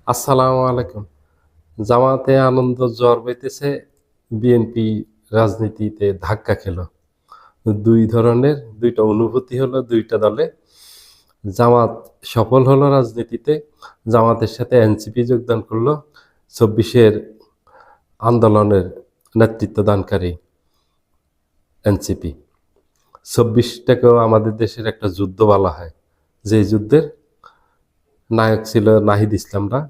আসসালামু আলাইকুম। জামাতে আনন্দ জ্বর বইতেছে, বিএনপি রাজনীতিতে ধাক্কা খেল। দুই ধরনের দুইটা অনুভূতি হলো দুইটা দলে। জামাত সফল হলো রাজনীতিতে, জামাতের সাথে এনসিপি যোগদান করলো ২৪-এর আন্দোলনের নেতৃত্ব দানকারী এনসিপি। ২৪টাকেও আমাদের দেশের একটা যুদ্ধ বলা হয়, যে যুদ্ধের নায়ক ছিল নাহিদ ইসলামরা।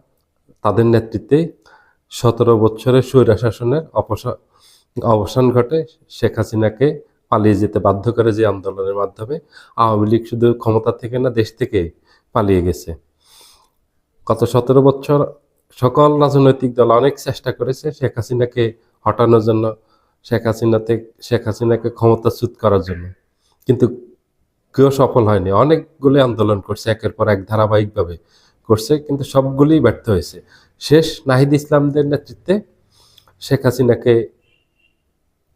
তাদের নেতৃত্বে ১৭ বছরের স্বৈরশাসনের অবসান ঘটে। শেখ হাসিনাকে পালিয়ে যেতে বাধ্য করে যে আন্দোলনের মাধ্যমে। আওয়ামী লীগ শুধু ক্ষমতা থেকে না, দেশ থেকে পালিয়ে গেছে। গত ১৭ বছর সকল রাজনৈতিক দল অনেক চেষ্টা করেছে শেখ হাসিনাকে হটানোর জন্য, শেখ হাসিনাকে ক্ষমতাচ্যুত করার জন্য, কিন্তু কেউ সফল হয়নি। অনেকগুলি আন্দোলন করছে, একের পর এক ধারাবাহিকভাবে করছে, কিন্তু সবগুলি ব্যর্থ হয়েছে। শেষ নাহিদ ইসলামদের নেতৃত্বে শেখ হাসিনাকে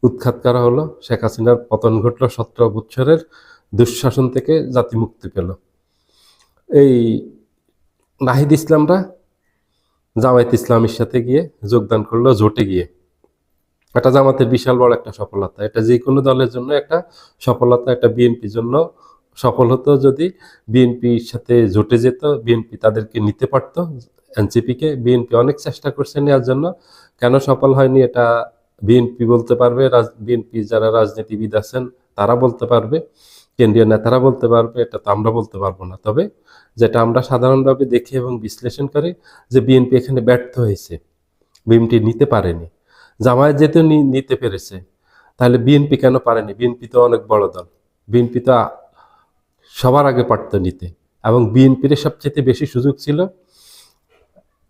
উৎখাত করা হলো। শেখ হাসিনার পতন ঘটল, ১৭ বছরের দুঃশাসন থেকে জাতি মুক্তি পেল। এই নাহিদ ইসলামরা জামায়াত ইসলামীর সাথে গিয়ে যোগদান করলো, জোটে গিয়ে। এটা জামাতের বিশাল বড় একটা সফলতা। এটা যে কোনো দলের জন্য একটা সফলতা। এটা বিএনপির জন্য সফল হতো যদি বিএনপির সাথে জোটে যেত, বিএনপি তাদেরকে নিতে পারত। এনসিপিকে বিএনপি অনেক চেষ্টা করছে নেওয়ার জন্য, কেন সফল হয়নি এটা বিএনপি বলতে পারবে। বিএনপি যারা রাজনীতিবিদ আছেন তারা বলতে পারবে, কেন্দ্রীয় নেতারা বলতে পারবে, এটা তো আমরা বলতে পারবো না। তবে যেটা আমরা সাধারণভাবে দেখি এবং বিশ্লেষণ করি, যে বিএনপি এখানে ব্যর্থ হয়েছে, বিএনপি নিতে পারেনি। জামায়াত যেহেতু নিতে পেরেছে, তাহলে বিএনপি কেন পারেনি? বিএনপি তো অনেক বড় দল, বিএনপি তো সবার আগে পারত নিতে। এবং বিএনপির সবচেয়ে বেশি সুযোগ ছিল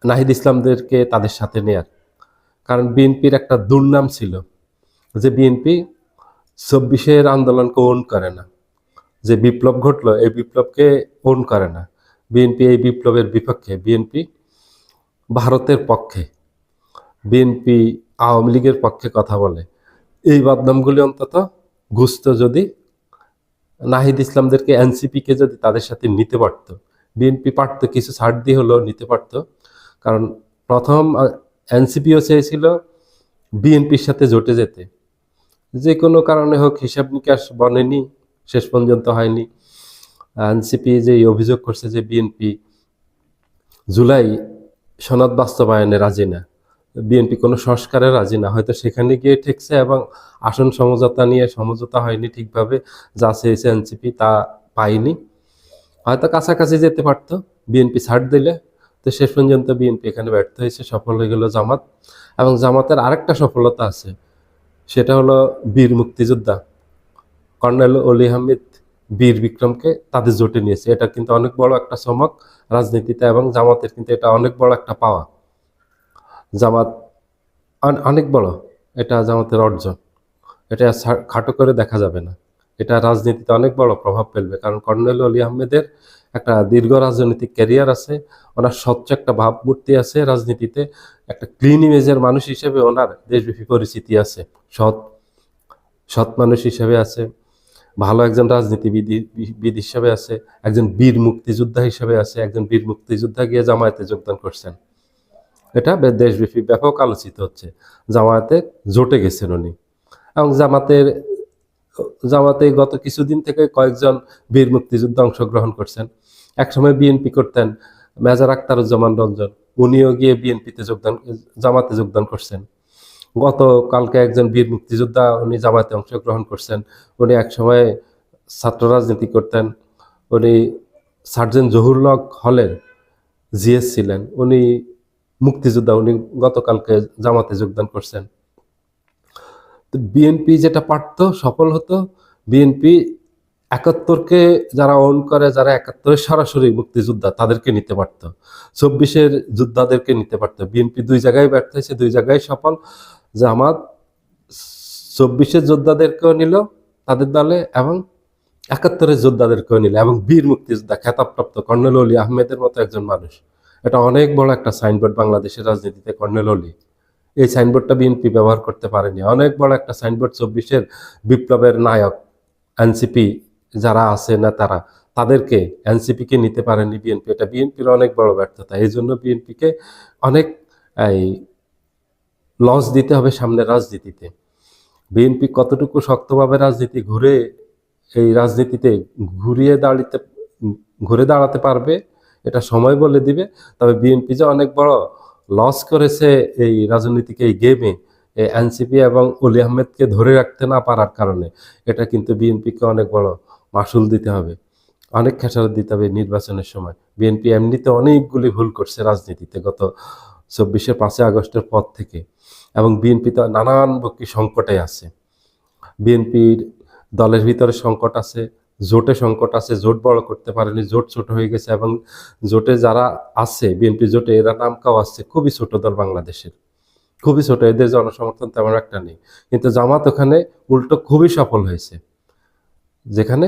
নাহিদ ইসলামদেরকে তাদের সাথে নেয়ার। কারণ বিএনপির একটা দুর্নাম ছিল যে বিএনপি ২৪-এর আন্দোলনকে ওন করে না। যে বিপ্লব ঘটলো, এই বিপ্লবকে ওন করে না। বিএনপি এই বিপ্লবের বিপক্ষে, বিএনপি ভারতের পক্ষে, বিএনপি আওয়ামী লীগের পক্ষে কথা বলে। এই বদনামগুলি অন্তত ঘুষত যদি নাহিদ ইসলামদেরকে, এনসিপিকে যদি তাদের সাথে নিতে পারত। বিএনপি পারত, কিছু ছাড় দিয়ে হলেও নিতে পারত। কারণ প্রথম এনসিপিও চেয়েছিল বিএনপির সাথে জোটে যেতে, যে কোনো কারণে হোক, হিসাব নিকাশ বনেনি, শেষ পর্যন্ত হয়নি। এনসিপি যে অভিযোগ করছে যে বিএনপি জুলাই সনদ বাস্তবায়নে রাজি না, বিএনপি কোনো সংস্কারে রাজি না, হয়তো সেখানে গিয়ে ঠেকছে এবং আসন সমঝোতা নিয়ে সমঝোতা হয়নি ঠিকভাবে। যা চেয়েছে এনসিপি তা পায়নি। হয়তো কাছাকাছি যেতে পারতো বিএনপি ছাড় দিলে। তো শেষ পর্যন্ত বিএনপি এখানে ব্যর্থ হয়েছে, সফল হয়ে গেল জামাত। এবং জামাতের আরেকটা সফলতা আছে, সেটা হলো বীর মুক্তিযোদ্ধা কর্নেল অলি আহমেদ বীর বিক্রমকে তাদের জোটে নিয়েছে। এটা কিন্তু অনেক বড় একটা চমক রাজনীতিতে, এবং জামাতের কিন্তু এটা অনেক বড় একটা পাওয়া। জামাত অনেক বড়, এটা জামাতের অর্জন। এটা খাটো করে দেখা যাবে না। এটা রাজনীতিতে অনেক বড় প্রভাব ফেলবে, কারণ কর্নেল অলি আহমেদের একটা দীর্ঘ রাজনৈতিক ক্যারিয়ার আছে, ওনার স্বচ্ছ একটা ভাবমূর্তি আছে রাজনীতিতে, একটা ক্লিন ইমেজের মানুষ হিসেবে ওনার দেশব্যাপী পরিচিতি আছে, সৎ সৎ মানুষ হিসেবে আছে, ভালো একজন রাজনীতিবিদ হিসেবে আছে, একজন বীর মুক্তিযোদ্ধা হিসেবে আছে। একজন বীর মুক্তিযোদ্ধা গিয়ে জামায়াতে যোগদান করছেন, এটা দেশব্যাপী ব্যাপক আলোচিত হচ্ছে। জামায়াতে জোটে গেছেন উনি। এবং জামাতে গত কিছুদিন থেকে কয়েকজন বীর মুক্তিযুদ্ধ অংশগ্রহণ করছেন। একসময় বিএনপি করতেন মেজর আখতারুজ্জামান রঞ্জন, উনিও গিয়ে জামাতে যোগদান করছেন। গতকালকে একজন বীর মুক্তিযোদ্ধা, উনি জামাতে অংশগ্রহণ করছেন। উনি একসময় ছাত্র রাজনীতি করতেন, উনি সার্জেন্ট জহুরুল হলের জিএস ছিলেন, উনি মুক্তিযোদ্ধা, উনি গতকালকে জামাতে যোগদান করছেন। তো বিএনপি যেটা পারত, সফল হতো। বিএনপি ৭১কে যারা ওন করে, যারা ৭১-এর সরাসরি মুক্তিযোদ্ধা, তাদেরকে নিতে পারত। ২৪-এর যোদ্ধাদেরকে নিতে পারত। বিএনপি দুই জায়গায় ব্যর্থ হয়েছে, দুই জায়গায় সফল। জামাত ২৪-এর যোদ্ধাদেরকেও নিল তাদের দলে, এবং ৭১-এর যোদ্ধাদেরকেও নিল, এবং বীর মুক্তিযোদ্ধা খেতাবপ্রাপ্ত কর্নেল অলি আহমেদের মতো একজন মানুষ। এটা অনেক বড় একটা সাইনবোর্ড বাংলাদেশের রাজনীতিতে, কর্নেল অলি। এই সাইনবোর্ডটা বিএনপি ব্যবহার করতে পারেনি। অনেক বড় একটা সাইনবোর্ড, ২৪-এর বিপ্লবের নায়ক এনসিপি যারা আছে নেতারা, তাদেরকে এনসিপিকে নিতে পারেনি বিএনপি, এটা বিএনপির অনেক বড় ব্যর্থতা। এই জন্য বিএনপিকে অনেক এই লস দিতে হবে সামনে রাজনীতিতে। বিএনপি কতটুকু শক্তভাবে রাজনীতি এই রাজনীতিতে ঘুরে দাঁড়াতে পারবে এটা সময় বলে দিবে। তবে বিএনপি যে অনেক বড় লস করেছে এই রাজনীতিকে, এই গেমে এনসিপি এবং অলি আহমেদকে ধরে রাখতে না পারার কারণে, এটা কিন্তু বিএনপিকে অনেক বড় মাসুল দিতে হবে, অনেক খেসারত দিতে হবে নির্বাচনের সময়। বিএনপি এমনিতে অনেকগুলি ভুল করছে রাজনীতিতে গত 24শে 5ই আগস্টের পর থেকে, এবং বিএনপি তো নানান বকি সংকটে আছে। বিএনপির দলের ভিতরে সংকট আছে, জোটে সংকট আছে, জোট বড় করতে পারেনি, জোট ছোট হয়ে গেছে, এবং জোটে যারা আছে বিএনপি জোটে এরা নামকাও আছে, খুবই ছোট দল, বাংলাদেশের খুবই ছোট, এদের জনসমর্থন তেমন একটা নেই। কিন্তু জামাত ওখানে উল্টো খুবই সফল হয়েছে, যেখানে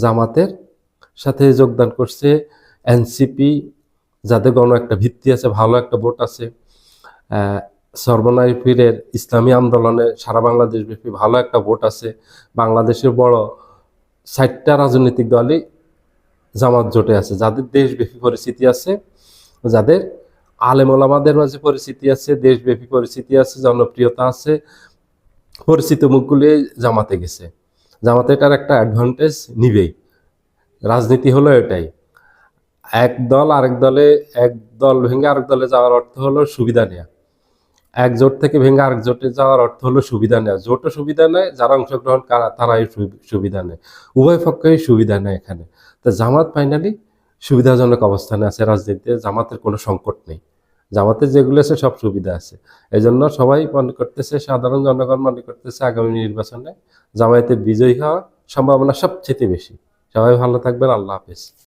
জামাতের সাথে যোগদান করছে এনসিপি, যাদের গণ একটা ভিত্তি আছে, ভালো একটা ভোট আছে। সর্বনাই পীরের ইসলামী আন্দোলনে সারা বাংলাদেশ ব্যাপী ভালো একটা ভোট আছে। বাংলাদেশের বড় 60টা রাজনৈতিক দলই জামাত জোটে আছে, যাদের দেশব্যাপী পরিচিতি আছে, যাদের আলেম ওলামাদের মাঝে পরিচিতি আছে, দেশব্যাপী পরিচিতি আছে, জনপ্রিয়তা আছে, পরিচিত মুখগুলি জামাতে গেছে। জামাতে এটার একটা অ্যাডভান্টেজ নিবেই। রাজনীতি হলো এটাই, এক দল ভেঙে আরেক দলে যাওয়ার অর্থ হলো সুবিধা নেওয়া, এক জোট থেকে ভেঙে আরেক জোটে যাওয়ার অর্থ হলো সুবিধা নেওয়া। জোটও সুবিধা নেয়, যারা অংশগ্রহণ তারাই সুবিধা নেয়, উভয় পক্ষই সুবিধা নেয় এখানে। তো জামাত ফাইনালি সুবিধাজনক অবস্থানে আছে রাজনীতিতে, জামাতের কোনো সংকট নেই, জামাতের যেগুলো আছে সব সুবিধা আছে। এই জন্য সবাই মনে করতেছে, সাধারণ জনগণ মনে করতেছে আগামী নির্বাচনে জামায়াতের বিজয়ী হওয়ার সম্ভাবনা সবচেয়ে বেশি। সবাই ভালো থাকবেন, আল্লাহ হাফেজ।